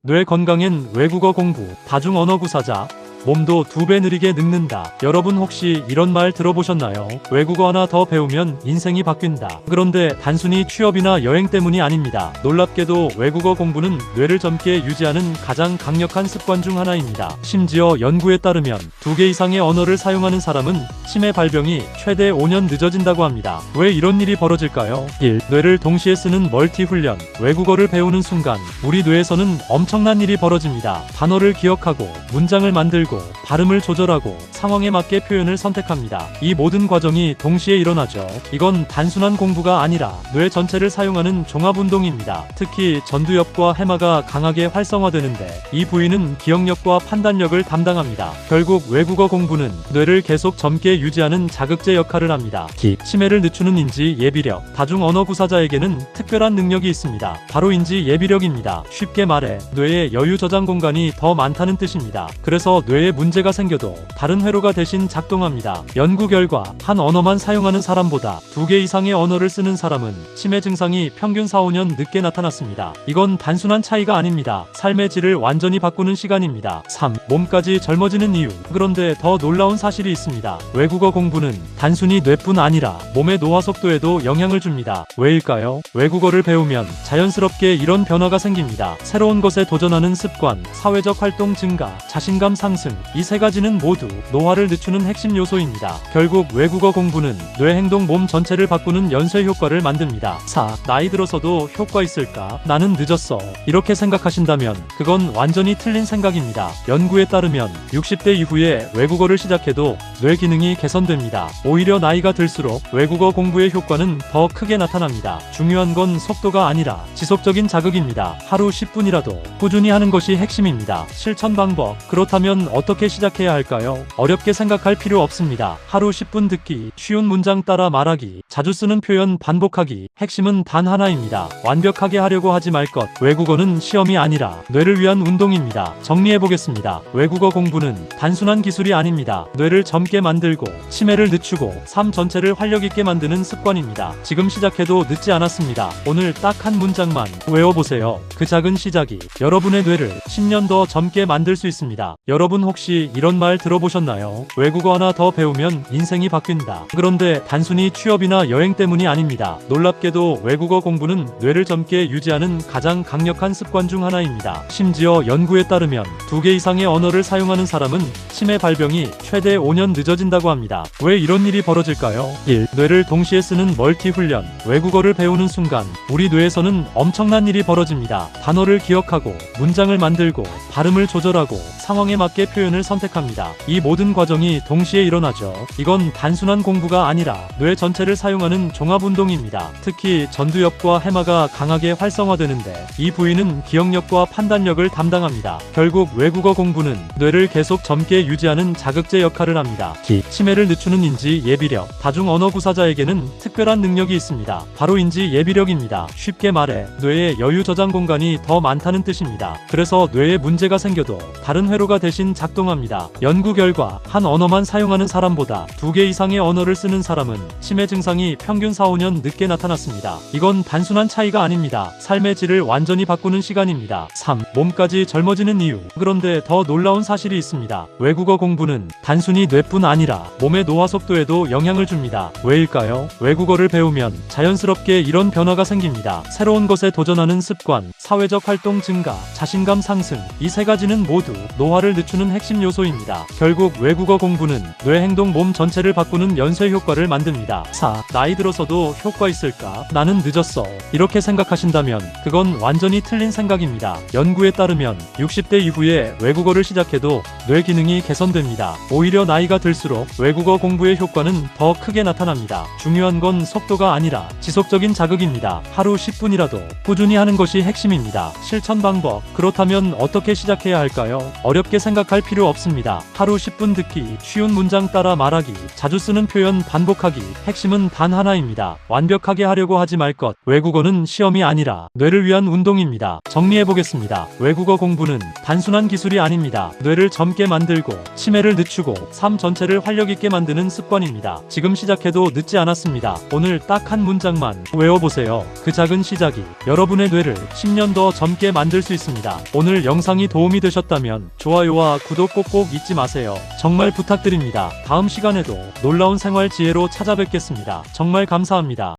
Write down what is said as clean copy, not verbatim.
뇌 건강엔 외국어 공부, 다중언어 구사자, 몸도 2배 느리게 늙는다. 여러분 혹시 이런 말 들어보셨나요? 외국어 하나 더 배우면 인생이 바뀐다. 그런데 단순히 취업이나 여행 때문이 아닙니다. 놀랍게도 외국어 공부는 뇌를 젊게 유지하는 가장 강력한 습관 중 하나입니다. 심지어 연구에 따르면 2개 이상의 언어를 사용하는 사람은 치매 발병이 최대 5년 늦어진다고 합니다. 왜 이런 일이 벌어질까요? 1. 뇌를 동시에 쓰는 멀티 훈련. 외국어를 배우는 순간 우리 뇌에서는 엄청난 일이 벌어집니다. 단어를 기억하고 문장을 만들고 발음을 조절하고 상황에 맞게 표현을 선택합니다. 이 모든 과정이 동시에 일어나죠. 이건 단순한 공부가 아니라 뇌 전체를 사용하는 종합운동입니다. 특히 전두엽과 해마가 강하게 활성화되는데 이 부위는 기억력과 판단력을 담당합니다. 결국 외국어 공부는 뇌를 계속 젊게 유지하는 자극제 역할을 합니다. 치매를 늦추는 인지 예비력. 다중언어 구사자에게는 특별한 능력이 있습니다. 바로 인지 예비력입니다. 쉽게 말해 뇌에 여유 저장 공간이 더 많다는 뜻입니다. 그래서 뇌에 문제가 생겨도 다른 회로가 대신 작동합니다. 연구 결과 한 언어만 사용하는 사람보다 2개 이상의 언어를 쓰는 사람은 치매 증상이 평균 4-5년 늦게 나타났습니다. 이건 단순한 차이가 아닙니다. 삶의 질을 완전히 바꾸는 시간입니다. 3. 몸까지 젊어지는 이유. 그런데 더 놀라운 사실이 있습니다. 외국어 공부는 단순히 뇌뿐 아니라 몸의 노화 속도에도 영향을 줍니다. 왜일까요? 외국어를 배우면 자연스럽게 이런 변화가 생깁니다. 새로운 것에 도전하는 습관, 사회적 활동 증가, 자신감 상승. 이 3가지는 모두 노화를 늦추는 핵심 요소입니다. 결국 외국어 공부는 뇌 행동 몸 전체를 바꾸는 연쇄 효과를 만듭니다. 4. 나이 들어서도 효과 있을까? 나는 늦었어. 이렇게 생각하신다면 그건 완전히 틀린 생각입니다. 연구에 따르면 60대 이후에 외국어를 시작해도 뇌 기능이 개선됩니다. 오히려 나이가 들수록 외국어 공부의 효과는 더 크게 나타납니다. 중요한 건 속도가 아니라 지속적인 자극입니다. 하루 10분이라도 꾸준히 하는 것이 핵심입니다. 실천 방법. 그렇다면 어떻게 시작해야 할까요? 어렵게 생각할 필요 없습니다. 하루 10분 듣기, 쉬운 문장 따라 말하기, 자주 쓰는 표현 반복하기. 핵심은 단 하나입니다. 완벽하게 하려고 하지 말 것. 외국어는 시험이 아니라 뇌를 위한 운동입니다. 정리해보겠습니다. 외국어 공부는 단순한 기술이 아닙니다. 뇌를 젊게 만들고 치매를 늦추고 삶 전체를 활력있게 만드는 습관입니다. 지금 시작해도 늦지 않았습니다. 오늘 딱 한 문장만 외워보세요. 그 작은 시작이 여러분의 뇌를 10년 더 젊게 만들 수 있습니다. 여러분 혹시 이런 말 들어보셨나요? 외국어 하나 더 배우면 인생이 바뀐다. 그런데 단순히 취업이나 여행 때문이 아닙니다. 놀랍게도 외국어 공부는 뇌를 젊게 유지하는 가장 강력한 습관 중 하나입니다. 심지어 연구에 따르면 2개 이상의 언어를 사용하는 사람은 치매 발병이 최대 5년 늦어진다고 합니다. 왜 이런 일이 벌어질까요? 1. 뇌를 동시에 쓰는 멀티 훈련. 외국어를 배우는 순간 우리 뇌에서는 엄청난 일이 벌어집니다. 단어를 기억하고 문장을 만들고 발음을 조절하고 상황에 맞게 표현을 선택합니다. 이 모든 과정이 동시에 일어나죠. 이건 단순한 공부가 아니라 뇌 전체를 사용하는 종합운동입니다. 특히 전두엽과 해마가 강하게 활성화되는데 이 부위는 기억력과 판단력을 담당합니다. 결국 외국어 공부는 뇌를 계속 젊게 유지하는 자극제 역할을 합니다. 치매를 늦추는 인지 예비력. 다중언어 구사자에게는 특별한 능력이 있습니다. 바로 인지 예비력입니다. 쉽게 말해 뇌에 여유 저장 공간이 더 많다는 뜻입니다. 그래서 뇌에 문제가 생겨도 다른 회로가 대신 작동합니다. 연구 결과 한 언어만 사용하는 사람보다 2개 이상의 언어를 쓰는 사람은 치매 증상이 평균 4-5년 늦게 나타났습니다. 이건 단순한 차이가 아닙니다. 삶의 질을 완전히 바꾸는 시간입니다. 3. 몸까지 젊어지는 이유. 그런데 더 놀라운 사실이 있습니다. 외국어 공부는 단순히 뇌뿐 아니라 몸의 노화 속도에도 영향을 줍니다. 왜일까요? 외국어를 배우면 자연스럽게 이런 변화가 생깁니다. 새로운 것에 도전하는 습관, 사회적 활동 증가, 자신감 상승. 이 3가지는 모두 노화를 늦추는 핵심 요소입니다. 결국 외국어 공부는 뇌 행동 몸 전체를 바꾸는 연쇄 효과를 만듭니다. 4. 나이 들어서도 효과 있을까? 나는 늦었어. 이렇게 생각하신다면 그건 완전히 틀린 생각입니다. 연구에 따르면 60대 이후에 외국어를 시작해도 뇌 기능이 개선됩니다. 오히려 나이가 들수록 외국어 공부의 효과는 더 크게 나타납니다. 중요한 건 속도가 아니라 지속적인 자극입니다. 하루 10분이라도 꾸준히 하는 것이 핵심입니다. 실천 방법. 그렇다면 어떻게 시작해야 할까요? 어렵게 생각할 필요 없습니다. 하루 10분 듣기, 쉬운 문장 따라 말하기, 자주 쓰는 표현 반복하기. 핵심은 단 하나입니다. 완벽하게 하려고 하지 말 것. 외국어는 시험이 아니라 뇌를 위한 운동입니다. 정리해보겠습니다. 외국어 공부는 단순한 기술이 아닙니다. 뇌를 젊게 만들고 치매를 늦추고 삶 전체를 활력 있게 만드는 습관입니다. 지금 시작해도 늦지 않았습니다. 오늘 딱 한 문장만 외워보세요. 그 작은 시작이 여러분의 뇌를 10년 더 젊게 만들 수 있습니다. 오늘 영상이 도움이 되셨다면 좋아요와 구독 꼭꼭 잊지 마세요. 정말 부탁드립니다. 다음 시간에도 놀라운 생활 지혜로 찾아뵙겠습니다. 정말 감사합니다.